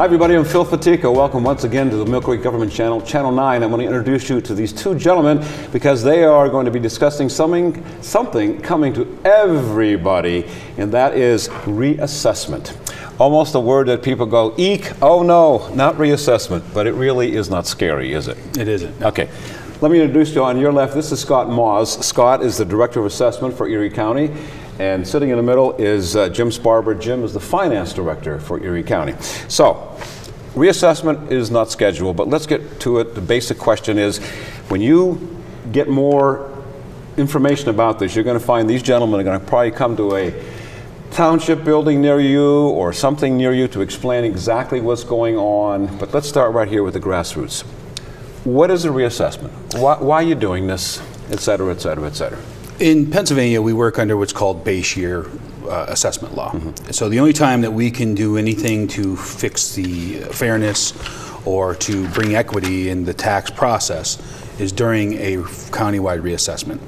Hi everybody, I'm Phil Fatica. Welcome once again to the Millcreek Government Channel, Channel 9. I'm going to introduce you to these two gentlemen because they are going to be discussing something coming to everybody, and that is reassessment. Almost a word that people go, eek, oh no, not reassessment, but it really is not scary, is it? It isn't. Okay. Let me introduce you. On your left, this is Scott Maas. Scott is the Director of Assessment for Erie County. And sitting in the middle is Jim Sparber. Jim is the Finance Director for Erie County. So, reassessment is not scheduled, but let's get to it. The basic question is, when you get more information about this, you're going to find these gentlemen are going to probably come to a township building near you or something near you to explain exactly what's going on. But let's start right here with the grassroots. What is a reassessment? Why are you doing this, et cetera, et cetera, et cetera? In Pennsylvania, we work under what's called base year assessment law. So the only time that we can do anything to fix the fairness or to bring equity in the tax process is during a countywide reassessment.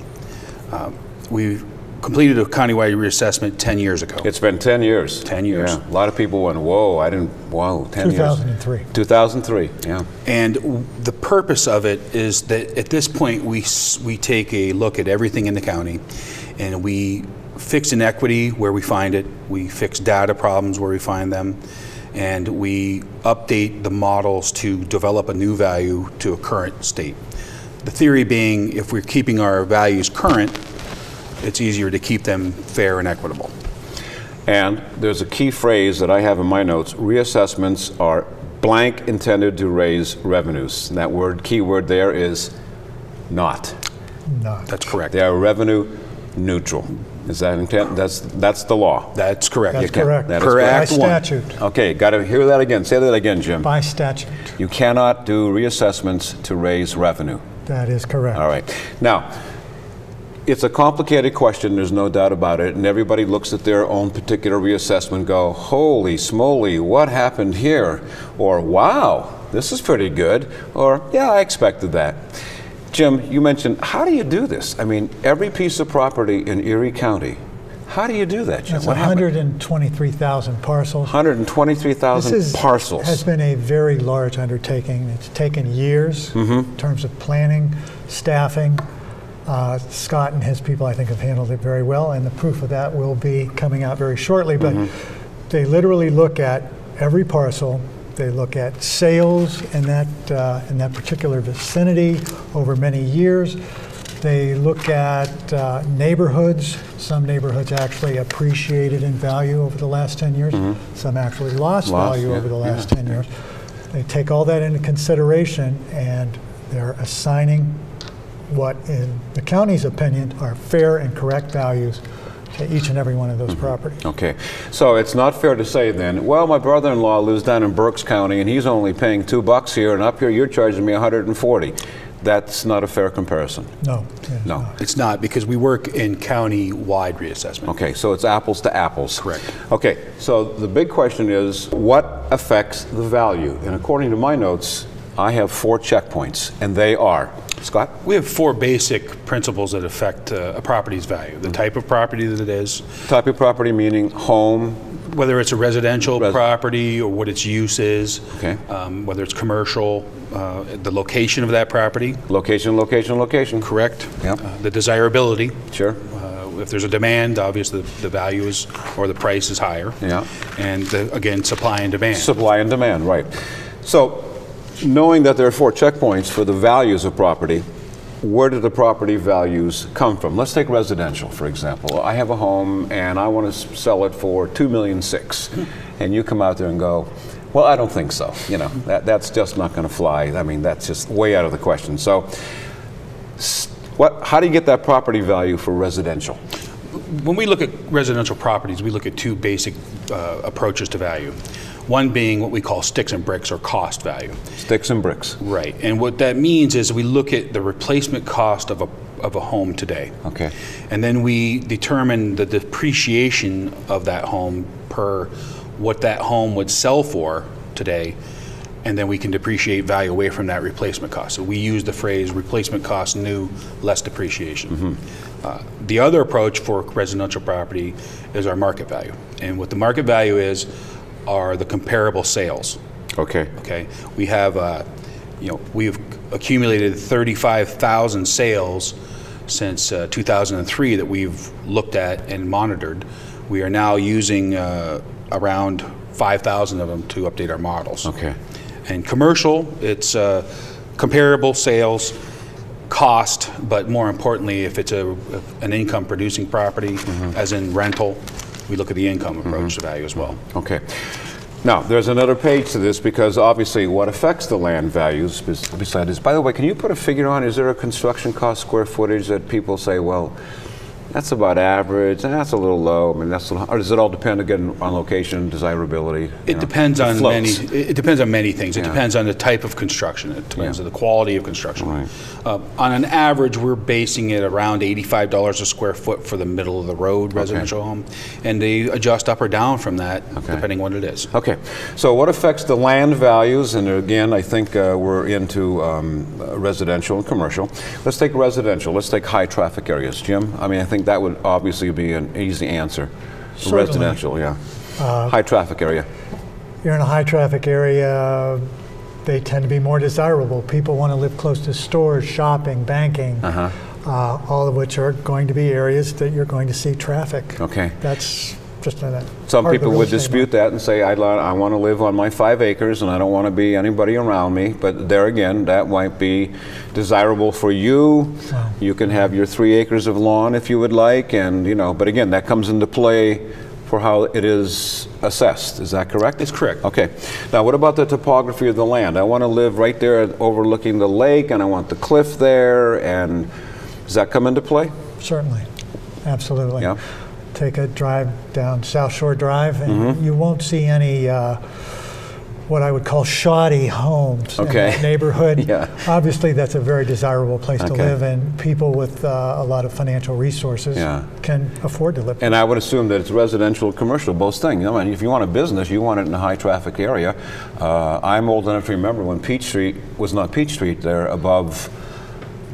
We completed a countywide reassessment 10 years ago. It's been 10 years. 10 years. Yeah. A lot of people went, whoa, 10 years. 2003. 2003, yeah. And the purpose of it is that at this point we take a look at everything in the county and we fix inequity where we find it, we fix data problems where we find them, and we update the models to develop a new value to a current state. The theory being, if we're keeping our values current, it's easier to keep them fair and equitable. And there's a key phrase that I have in my notes: reassessments are blank intended to raise revenues. And that key word there is not. Not. That's correct. They are revenue neutral. Is that intent? That's the law. That's correct. That's correct. That is Per correct. Act By 1. statute. Okay, got to hear that again. Say that again, Jim. By statute. You cannot do reassessments to raise revenue. That is correct. All right. Now, it's a complicated question, there's no doubt about it, and everybody looks at their own particular reassessment and go, holy smoly, what happened here? Or, wow, this is pretty good. Or, yeah, I expected that. Jim, you mentioned, how do you do this? I mean, every piece of property in Erie County, how do you do that, Jim? That's What happened? 123,000 parcels. 123,000 parcels. Has been a very large undertaking. It's taken years in terms of planning, staffing. Scott and his people, I think, have handled it very well, and the proof of that will be coming out very shortly. But they literally look at every parcel. They look at sales in that particular vicinity over many years. They look at neighborhoods. Some neighborhoods actually appreciated in value over the last 10 years. Some actually lost value over the last 10 years. They take all that into consideration, and they're assigning what, in the county's opinion, are fair and correct values to each and every one of those properties. Okay, so it's not fair to say then, well, my brother-in-law lives down in Berks County and he's only paying $2 here, and up here you're charging me $140. That's not a fair comparison. No. No. It's not, because we work in county-wide reassessment. Okay, so it's apples to apples. Correct. Okay, so the big question is, what affects the value? And according to my notes, I have 4 checkpoints, and they are, Scott? We have 4 basic principles that affect a property's value. The type of property that it is. Type of property meaning home. Whether it's a residential property or what its use is. Okay. Whether it's commercial, the location of that property. Location, location, location. Correct. Yep. The desirability. Sure. If there's a demand, obviously the value is, or the price is higher. Yeah. And again, supply and demand. Supply and demand, right. So, knowing that there are 4 checkpoints for the values of property, where do the property values come from? Let's take residential, for example. I have a home and I want to sell it for $2.6 million, and you come out there and go, well, I don't think so. You know, that's just not going to fly. I mean, that's just way out of the question. So, how do you get that property value for residential? When we look at residential properties, we look at 2 basic approaches to value. One being what we call sticks and bricks, or cost value. Sticks and bricks. Right, and what that means is we look at the replacement cost of a home today. Okay. And then we determine the depreciation of that home per what that home would sell for today, and then we can depreciate value away from that replacement cost. So we use the phrase replacement cost new, less depreciation. The other approach for residential property is our market value. And what the market value is are the comparable sales. Okay. Okay, we have, we've accumulated 35,000 sales since 2003 that we've looked at and monitored. We are now using around 5,000 of them to update our models. Okay. And commercial, it's comparable sales, cost, but more importantly, if it's an income producing property, as in rental, we look at the income approach to value as well. Okay. Now, there's another page to this because obviously what affects the land values besides this. By the way, can you put a figure on, is there a construction cost square footage that people say, well, that's about average, and that's a little low. I mean, that's a little, or does it all depend again on location, desirability? It depends on many. It depends on many things. It Yeah. depends on the type of construction. It depends on the quality of construction. Right. On an average, we're basing it around $85 a square foot for the middle of the road residential home, and they adjust up or down from that depending what it is. Okay, so what affects the land values? And again, I think we're into residential and commercial. Let's take residential. Let's take high traffic areas. Jim, I mean, I think that would obviously be an easy answer. Certainly. Residential, yeah. High traffic area. You're in a high traffic area, they tend to be more desirable. People want to live close to stores, shopping, banking, all of which are going to be areas that you're going to see traffic. Okay. That's just a Some part of the people real would estate dispute that and say, I want to live on my 5 acres and I don't want to be anybody around me. But there again, that might be desirable for you. Wow. You can have your 3 acres of lawn if you would like, and but again, that comes into play for how it is assessed. Is that correct? It's correct. Okay. Now, what about the topography of the land? I want to live right there overlooking the lake, and I want the cliff there, and does that come into play? Certainly, absolutely. Yeah. Take a drive down South Shore Drive, and you won't see any what I would call shoddy homes in that neighborhood. Yeah. Obviously, that's a very desirable place to Okay. live, and people with a lot of financial resources can afford to live there. And I would assume that it's residential, commercial, both things. I mean, if you want a business, you want it in a high traffic area. I'm old enough to remember when Peach Street was not Peach Street, there above,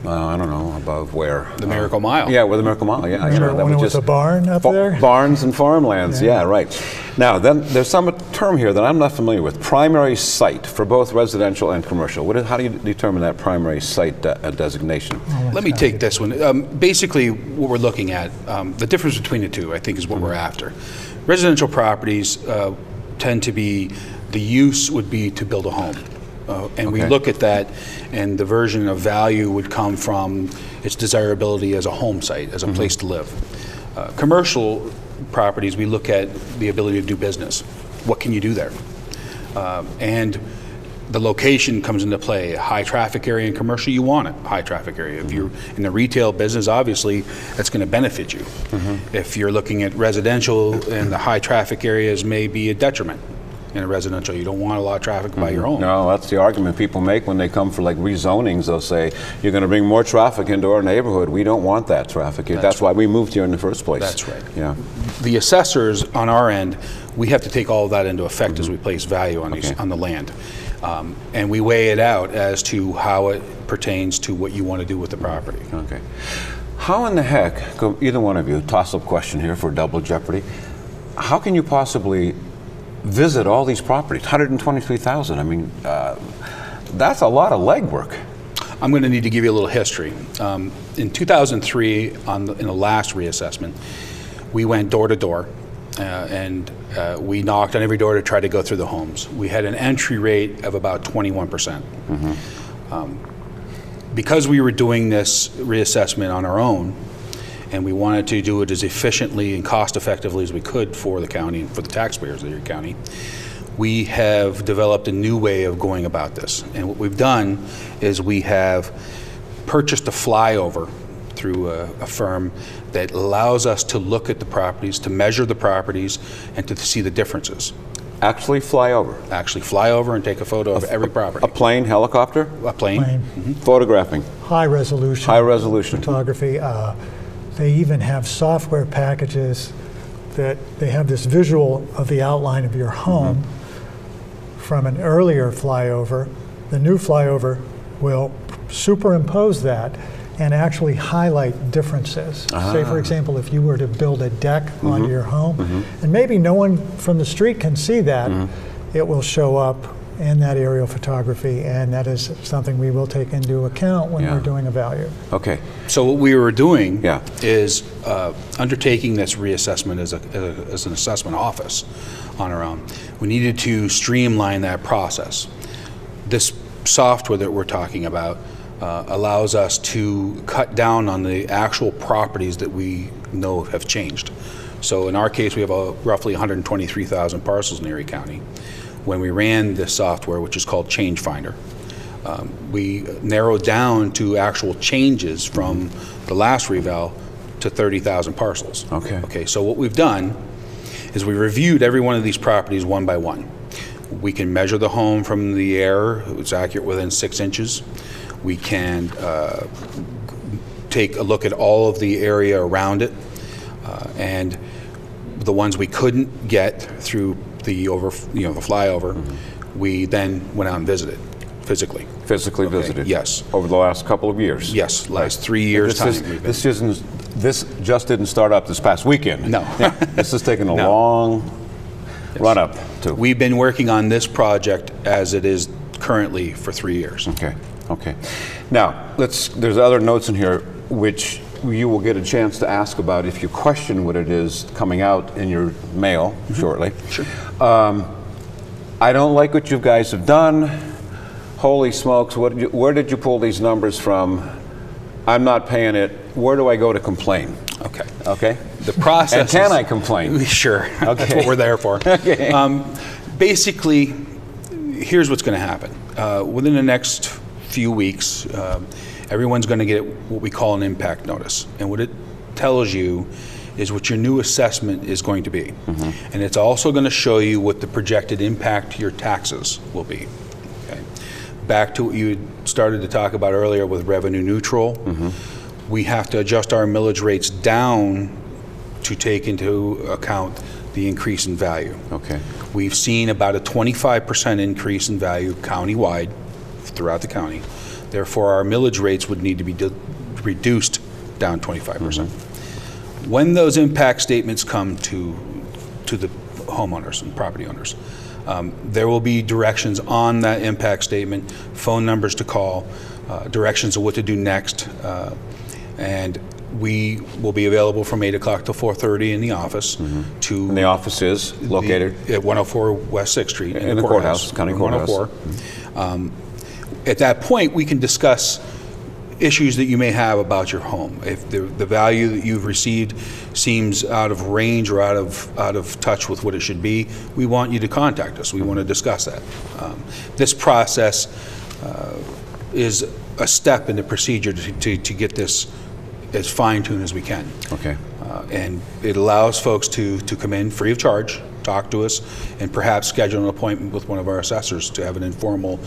I don't know, above where? The Miracle Mile. Yeah, where the Miracle Mile, yeah. Remember when it was a barn up there? Barns and farmlands, yeah, right. Now, then there's some term here that I'm not familiar with, primary site for both residential and commercial. How do you determine that primary site designation? Let me take this one. Basically, what we're looking at, the difference between the two, I think, is what we're after. Residential properties tend to be, the use would be to build a home. And we look at that, and the version of value would come from its desirability as a home site, as a place to live. Commercial properties, we look at the ability to do business. What can you do there? And the location comes into play. A high traffic area in commercial, you want it, high traffic area. If you're in the retail business, obviously, that's going to benefit you. If you're looking at residential, and the high traffic areas may be a detriment. In a residential, you don't want a lot of traffic by your home. No, that's the argument people make when they come for like rezonings. They'll say, you're going to bring more traffic into our neighborhood. We don't want that traffic. That's why we moved here in the first place. That's right. Yeah. The assessors on our end, we have to take all of that into effect as we place value on these, on the land. And we weigh it out as to how it pertains to what you want to do with the property. Okay. How in the heck, either one of you, toss-up question here for double jeopardy, how can you possibly visit all these properties? 123,000. I mean, that's a lot of legwork. I'm going to need to give you a little history. In 2003, in the last reassessment, we went door to door, and we knocked on every door to try to go through the homes. We had an entry rate of about 21%. Because we were doing this reassessment on our own, and we wanted to do it as efficiently and cost effectively as we could for the county and for the taxpayers of Erie County, we have developed a new way of going about this. And what we've done is we have purchased a flyover through a firm that allows us to look at the properties, to measure the properties, and to see the differences. Actually fly over? Actually fly over and take a photo of every property. A plane, helicopter? A plane. Photographing? High resolution. High resolution. Photography. They even have software packages that they have this visual of the outline of your home from an earlier flyover. The new flyover will superimpose that and actually highlight differences. Say, for example, if you were to build a deck onto your home, and maybe no one from the street can see that, it will show up and that aerial photography, and that is something we will take into account when we're doing a value. Okay. So what we were doing is undertaking this reassessment as an assessment office on our own. We needed to streamline that process. This software that we're talking about allows us to cut down on the actual properties that we know have changed. So in our case, we have roughly 123,000 parcels in Erie County. When we ran this software, which is called Change Finder, we narrowed down to actual changes from the last reval to 30,000 parcels. Okay, so what we've done is we reviewed every one of these properties one by one. We can measure the home from the air, it's accurate within 6 inches. We can take a look at all of the area around it, and the ones we couldn't get through the the flyover, we then went out and visited physically. Physically visited? Yes. Over the last couple of years? Yes, last 3 years. This just didn't start up this past weekend. No. This has taken a long run up to. We've been working on this project as it is currently for 3 years. Okay. Now, there's other notes in here which you will get a chance to ask about if you question what it is coming out in your mail shortly. Sure. I don't like what you guys have done. Holy smokes, where did you pull these numbers from? I'm not paying it. Where do I go to complain? Okay. The process. And can I complain? Sure. Okay. That's what we're there for. Okay. Basically, here's what's going to happen. Within the next few weeks, everyone's going to get what we call an impact notice. And what it tells you is what your new assessment is going to be. And it's also going to show you what the projected impact to your taxes will be. Okay. Back to what you started to talk about earlier with revenue neutral, we have to adjust our millage rates down to take into account the increase in value. Okay. We've seen about a 25% increase in value countywide throughout the county. Therefore, our millage rates would need to be reduced down 25%. When those impact statements come to the homeowners and property owners, there will be directions on that impact statement, phone numbers to call, directions of what to do next, and we will be available from 8 o'clock till 4:30 in the office. And the office is located? At 104 West 6th Street. In the courthouse, county courthouse. 104. At that point, we can discuss issues that you may have about your home. If the value that you've received seems out of range or out of touch with what it should be, we want you to contact us. We want to discuss that. This process is a step in the procedure to get this as fine-tuned as we can. Okay. And it allows folks to come in free of charge, talk to us, and perhaps schedule an appointment with one of our assessors to have an informal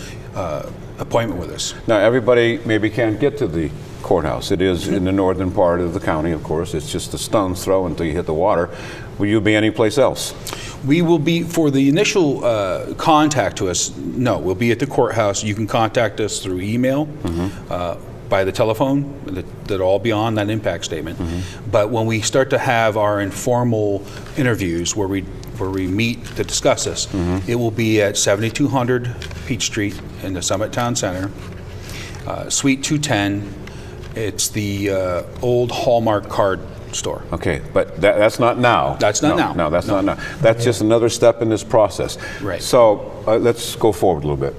appointment with us. Now, everybody maybe can't get to the courthouse. It is in the northern part of the county, of course. It's just a stone's throw until you hit the water. Will you be anyplace else? We will be, for the initial contact to us, no, we'll be at the courthouse. You can contact us through email, by the telephone, that'll all be on that impact statement. But when we start to have our informal interviews where we meet to discuss this, it will be at 7200 Peach Street in the Summit Town Center, Suite 210. It's the old Hallmark card store. Okay, but that's not now. That's not now. No, that's not now. That's just another step in this process. Right. So let's go forward a little bit.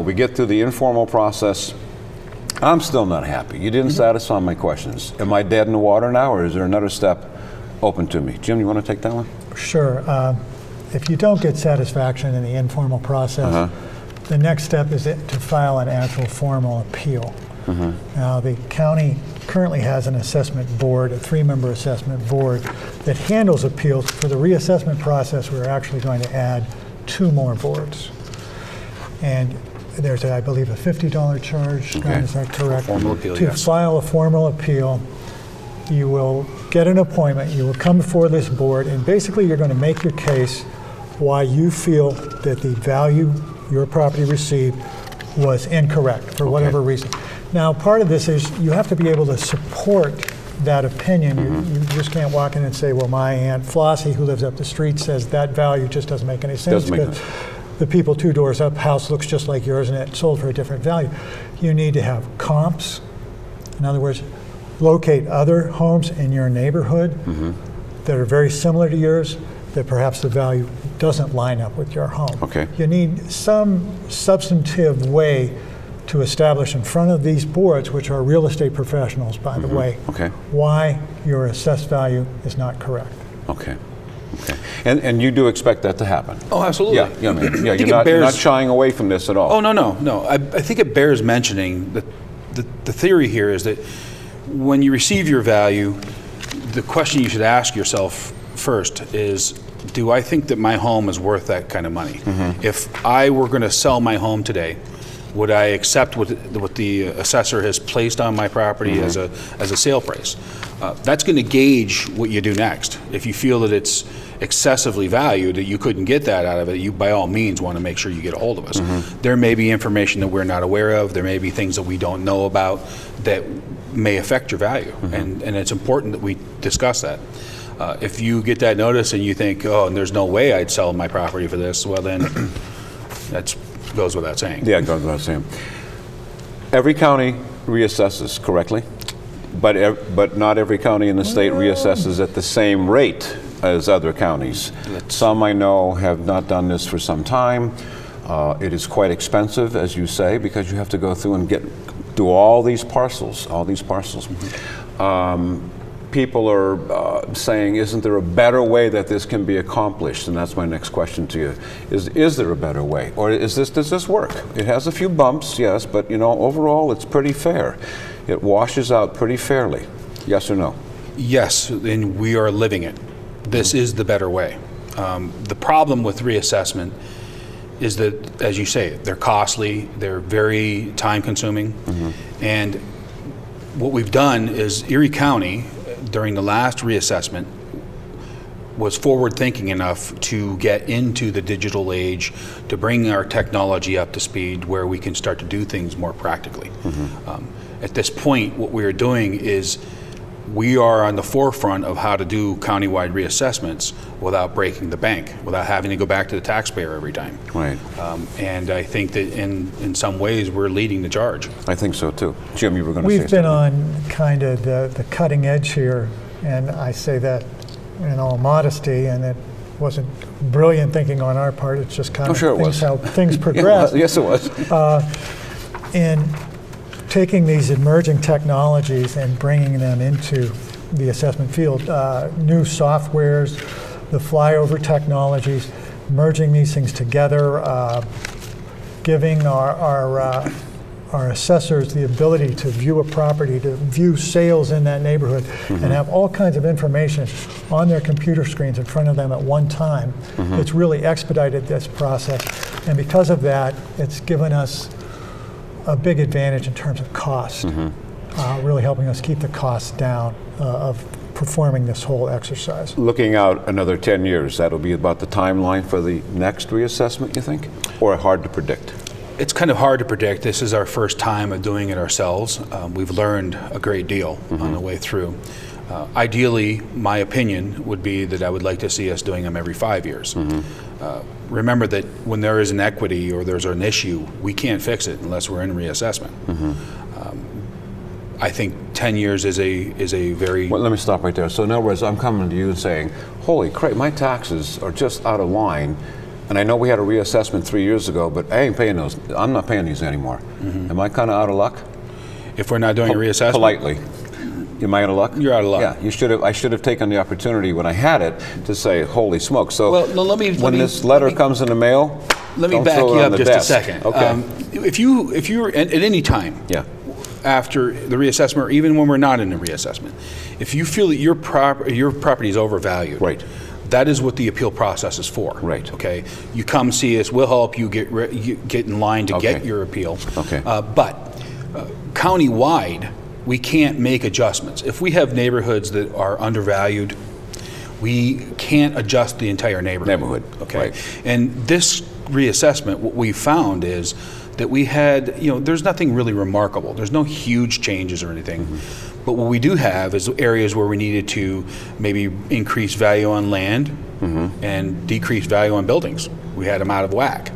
We get through the informal process. I'm still not happy. You didn't satisfy my questions. Am I dead in the water now, or is there another step open to me? Jim, you want to take that one? Sure. If you don't get satisfaction in the informal process, the next step is to file an actual formal appeal. Now, the county currently has an assessment board, a 3-member assessment board that handles appeals. For the reassessment process, we're actually going to add 2 more boards. And there's, I believe, a $50 charge. Is that correct? Formal appeal, to file a formal appeal, you will get an appointment. You will come before this board, and basically you're going to make your case why you feel that the value your property received was incorrect for whatever reason. Now, part of this is you have to be able to support that opinion. You just can't walk in and say, well, my Aunt Flossie, who lives up the street, says that value just doesn't make any sense. the people 2 doors up, house looks just like yours and it sold for a different value. You need to have comps. In other words, locate other homes in your neighborhood that are very similar to yours, that perhaps the value doesn't line up with your home. Okay. You need some substantive way to establish in front of these boards, which are real estate professionals, by the way, Okay. why your assessed value is not correct. Okay. Okay. And you do expect that to happen? Oh, absolutely. Yeah, I mean, yeah, I think you're not shying away from this at all. Oh, no. I think it bears mentioning that the theory here is that when you receive your value, the question you should ask yourself first is, do I think that my home is worth that kind of money? If I were going to sell my home today, would I accept what the assessor has placed on my property as a sale price? That's going to gauge what you do next. If you feel that it's excessively valued, that you couldn't get that out of it, you by all means want to make sure you get a hold of us. There may be information that we're not aware of. There may be things that we don't know about that may affect your value, and it's important that we discuss that. If you get that notice and you think, oh, and there's no way I'd sell my property for this, well then, that goes without saying. Yeah, it goes without saying. Every county reassesses correctly, but not every county in the state reassesses at the same rate as other counties. Some I know have not done this for some time. It is quite expensive, as you say, because you have to go through and do all these parcels. People are saying, isn't there a better way that this can be accomplished? And that's my next question to you. Is there a better way? Or does this work? It has a few bumps, yes, but overall it's pretty fair. It washes out pretty fairly. Yes or no? Yes, and we are living it. This is the better way. The problem with reassessment is that, as you say, they're costly, they're very time-consuming, and what we've done is Erie County, during the last reassessment, was forward-thinking enough to get into the digital age, to bring our technology up to speed where we can start to do things more practically. At this point, what we are doing is we are on the forefront of how to do countywide reassessments without breaking the bank, without having to go back to the taxpayer every time. Right. And I think that in some ways we're leading the charge. I think so too. Jim, you were going to say We've something. been on kind of the cutting edge here, and I say that in all modesty, and it wasn't brilliant thinking on our part. It's just kind of how things progress. Yes, it was. In taking these emerging technologies and bringing them into the assessment field, new softwares, the flyover technologies, merging these things together, giving our assessors the ability to view a property, to view sales in that neighborhood, and have all kinds of information on their computer screens in front of them at one time. It's really expedited this process, and because of that, it's given us a big advantage in terms of cost, really helping us keep the costs down of performing this whole exercise. Looking out another 10 years, that'll be about the timeline for the next reassessment, you think? Or hard to predict? It's kind of hard to predict. This is our first time of doing it ourselves. We've learned a great deal on the way through. Ideally, my opinion would be that I would like to see us doing them every 5 years. Remember that when there is an equity or there's an issue, we can't fix it unless we're in reassessment. I think 10 years is a very... Well, let me stop right there. So in other words, I'm coming to you and saying, holy crap, my taxes are just out of line, and I know we had a reassessment 3 years ago, but I ain't paying those. I'm not paying these anymore. Am I kind of out of luck? If we're not doing a reassessment? Politely. Am I out of luck? You're out of luck. Yeah, I should have taken the opportunity when I had it to say, holy smoke. So well, when this letter comes in the mail, let me back you up just a second. Okay. If you're at any time, after the reassessment, or even when we're not in a reassessment, if you feel that your property is overvalued, right, that is what the appeal process is for. Right. Okay. You come see us. We'll help you get in line to get your appeal. Okay. But countywide, we can't make adjustments. If we have neighborhoods that are undervalued, we can't adjust the entire neighborhood. Okay. Right. And this reassessment, what we found is that we had, there's nothing really remarkable. There's no huge changes or anything. But what we do have is areas where we needed to maybe increase value on land and decrease value on buildings. We had them out of whack.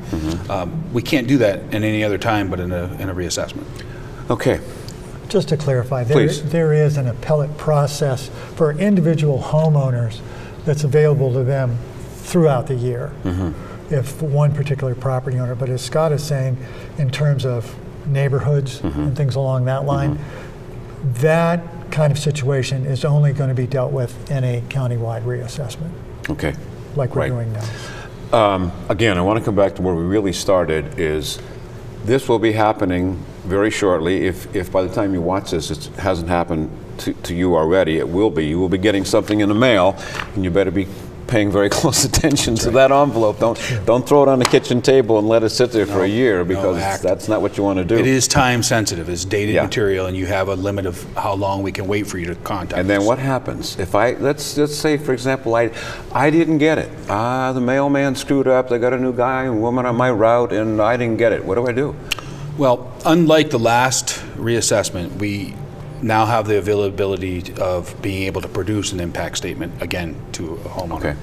We can't do that in any other time but in a reassessment. Okay. Just to clarify, Please. there is an appellate process for individual homeowners that's available to them throughout the year if one particular property owner, but as Scott is saying, in terms of neighborhoods and things along that line, that kind of situation is only going to be dealt with in a countywide reassessment. Okay. Like we're doing now. Again, I want to come back to where we really started is this will be happening very shortly. If by the time you watch this, it hasn't happened to you already, it will be. You will be getting something in the mail, and you better be paying very close attention to that envelope. Don't throw it on the kitchen table and let it sit there for a year, because that's not what you want to do. It is time sensitive. It's dated material, and you have a limit of how long we can wait for you to contact And then us. what happens? If let's say, for example, I didn't get it. The mailman screwed up. They got a new guy and woman on my route, and I didn't get it. What do I do? Well, unlike the last reassessment, we now have the availability of being able to produce an impact statement again to a homeowner.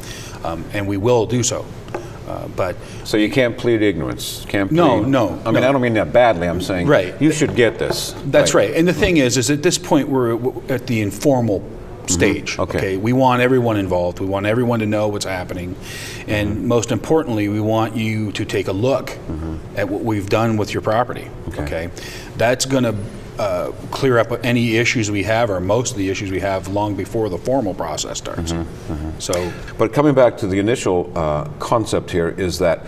And we will do so. But so you can't plead ignorance. Can't plead, No. I mean, I don't mean that badly. I'm saying you should get this. That's right. And the thing is at this point we're at the informal stage. Okay. We want everyone involved. We want everyone to know what's happening, and most importantly, we want you to take a look at what we've done with your property. Okay. That's going to clear up any issues we have, or most of the issues we have, long before the formal process starts. So, but coming back to the initial concept here is that,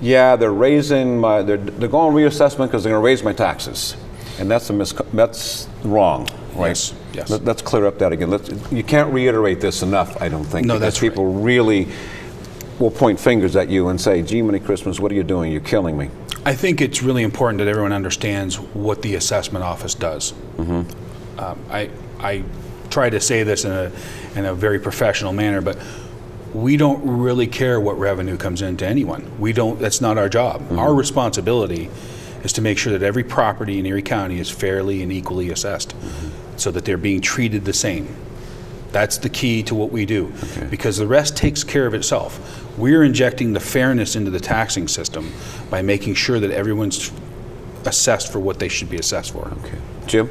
they're raising they're going reassessment because they're going to raise my taxes, and that's wrong, right? Yes. Let's clear up that again. You can't reiterate this enough, I don't think. No, because that's people really will point fingers at you and say, "Gee, many Christmas, what are you doing? You're killing me." I think it's really important that everyone understands what the assessment office does. I try to say this in a very professional manner, but we don't really care what revenue comes into anyone. That's not our job. Our responsibility is to make sure that every property in Erie County is fairly and equally assessed, so that they're being treated the same. That's the key to what we do, because the rest takes care of itself. We're injecting the fairness into the taxing system by making sure that everyone's assessed for what they should be assessed for. Jim?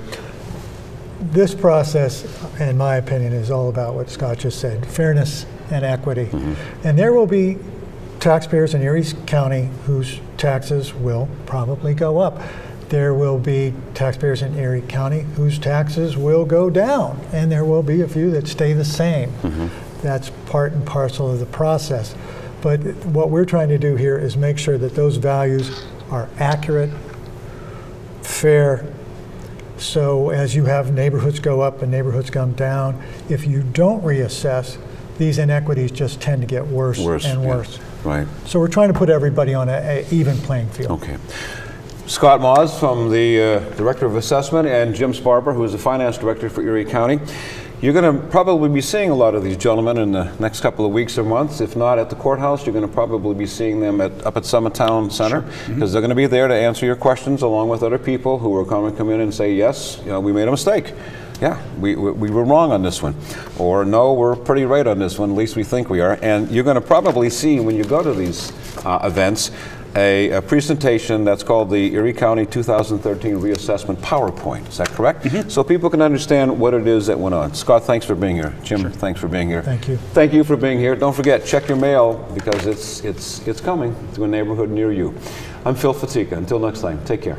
This process, in my opinion, is all about what Scott just said, fairness and equity. And there will be taxpayers in Erie County whose taxes will probably go up. There will be taxpayers in Erie County whose taxes will go down, and there will be a few that stay the same. That's part and parcel of the process. But what we're trying to do here is make sure that those values are accurate, fair, so as you have neighborhoods go up and neighborhoods come down, if you don't reassess, these inequities just tend to get worse and worse. Right. So we're trying to put everybody on an even playing field. Scott Maas from the Director of Assessment, and Jim Sparber, who is the Finance Director for Erie County. You're going to probably be seeing a lot of these gentlemen in the next couple of weeks or months. If not at the courthouse, you're going to probably be seeing them up at Summit Town Center, because they're going to be there to answer your questions along with other people who are going to come in and say, yes, we made a mistake. Yeah, we were wrong on this one. Or no, we're pretty right on this one, at least we think we are. And you're going to probably see, when you go to these events, a presentation that's called the Erie County 2013 Reassessment PowerPoint. Is that correct? So people can understand what it is that went on. Scott, thanks for being here. Jim, thanks for being here. Thank you. Thank you for being here. Don't forget, check your mail, because it's coming to a neighborhood near you. I'm Phil Fatica. Until next time, take care.